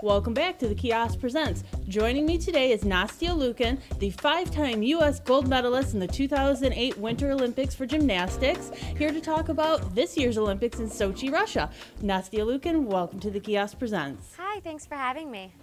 Welcome back to the Kiosk Presents. Joining me today is Nastia Liukin, the 5-time U.S. gold medalist in the 2008 Winter Olympics for gymnastics, here to talk about this year's Olympics in Sochi, Russia. Nastia Liukin, welcome to the Kiosk Presents. Hi, thanks for having me.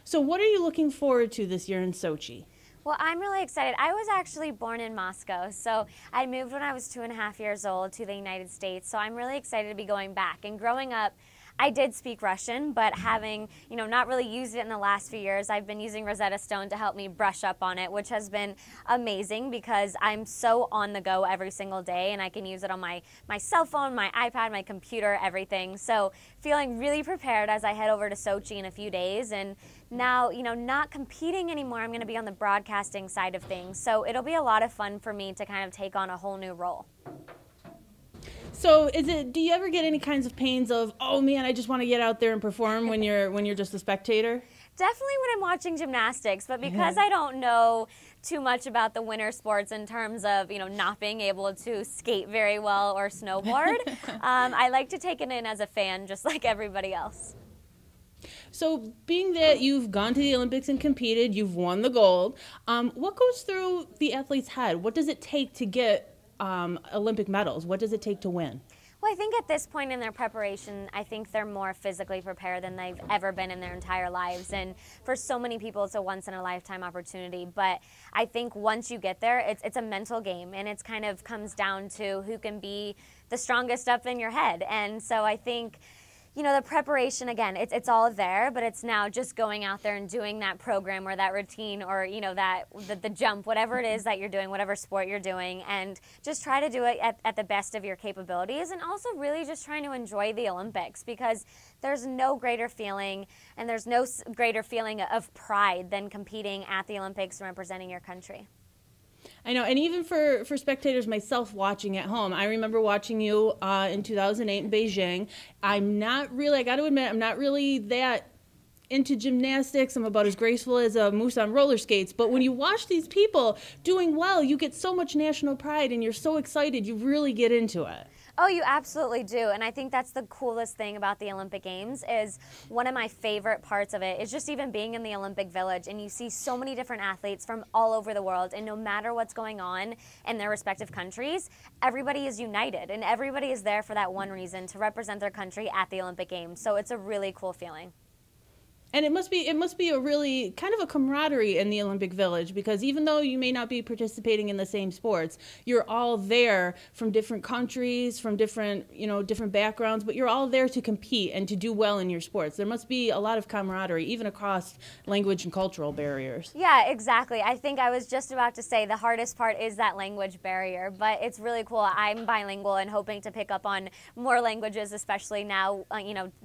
So what are you looking forward to this year in Sochi? Well, I'm really excited. I was actually born in Moscow, so I moved when I was 2.5 years old to the United States, so I'm really excited to be going back. And growing up, I did speak Russian, but having, not really used it in the last few years, I've been using Rosetta Stone to help me brush up on it, which has been amazing because I'm so on the go every single day, and I can use it on my cell phone, my iPad, my computer, everything. So feeling really prepared as I head over to Sochi in a few days. And now, not competing anymore, I'm going to be on the broadcasting side of things. So it'll be a lot of fun for me to kind of take on a whole new role. So do you ever get any kinds of pains of, oh man, I just want to get out there and perform when you're just a spectator? Definitely when I'm watching gymnastics, but because I don't know too much about the winter sports in terms of, not being able to skate very well or snowboard, I like to take it in as a fan just like everybody else. So being that you've gone to the Olympics and competed, you've won the gold, what goes through the athlete's head? What does it take to get Olympic medals? What does it take to win? Well, I think at this point in their preparation, I think they're more physically prepared than they've ever been in their entire lives. And for so many people, it's a once-in-a-lifetime opportunity. But I think once you get there, it's a mental game. And it's kind of comes down to who can be the strongest up in your head. And so I think, the preparation, again, it's all there, but it's now just going out there and doing that program or that routine or, the jump, whatever it is that you're doing, whatever sport you're doing, and just try to do it at the best of your capabilities, and also really just trying to enjoy the Olympics, because there's no greater feeling and there's no greater feeling of pride than competing at the Olympics and representing your country. I know, and even for spectators, myself watching at home, I remember watching you in 2008 in Beijing. I got to admit, I'm not really that into gymnastics. I'm about as graceful as a moose on roller skates. But when you watch these people doing well, you get so much national pride and you're so excited, you really get into it. Oh, you absolutely do. And I think that's the coolest thing about the Olympic Games. Is one of my favorite parts of it is just even being in the Olympic Village, and you see so many different athletes from all over the world, and no matter what's going on in their respective countries, everybody is united and everybody is there for that one reason, to represent their country at the Olympic Games. So it's a really cool feeling. And it must be a really kind of a camaraderie in the Olympic Village, because even though you may not be participating in the same sports, you're all there from different countries, from different backgrounds, but you're all there to compete and to do well in your sports. There must be a lot of camaraderie, even across language and cultural barriers. Yeah, exactly. I think I was just about to say the hardest part is that language barrier, but it's really cool. I'm bilingual and hoping to pick up on more languages, especially now,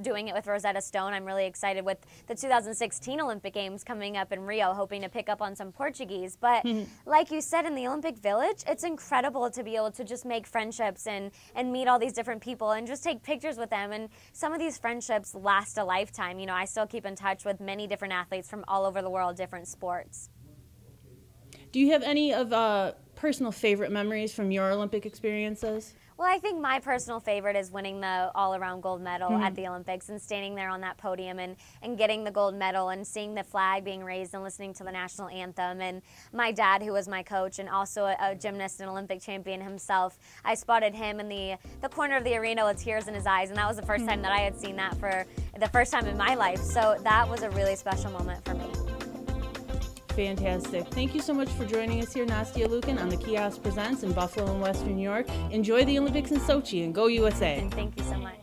doing it with Rosetta Stone. I'm really excited with the 2016 Olympic Games coming up in Rio, hoping to pick up on some Portuguese. But like you said, in the Olympic Village, it's incredible to be able to just make friendships and meet all these different people and just take pictures with them. And some of these friendships last a lifetime. I still keep in touch with many different athletes from all over the world, different sports. Do you have any of personal favorite memories from your Olympic experiences? Well, I think my personal favorite is winning the all-around gold medal at the Olympics and standing there on that podium and getting the gold medal and seeing the flag being raised and listening to the national anthem. And my dad, who was my coach and also a gymnast and Olympic champion himself, I spotted him in the corner of the arena with tears in his eyes, and that was the first time that I had seen that for the first time in my life. So that was a really special moment for me. Fantastic. Thank you so much for joining us here, Nastia Liukin, on the Kiosk Presents in Buffalo and Western New York. Enjoy the Olympics in Sochi, and go USA. And thank you so much.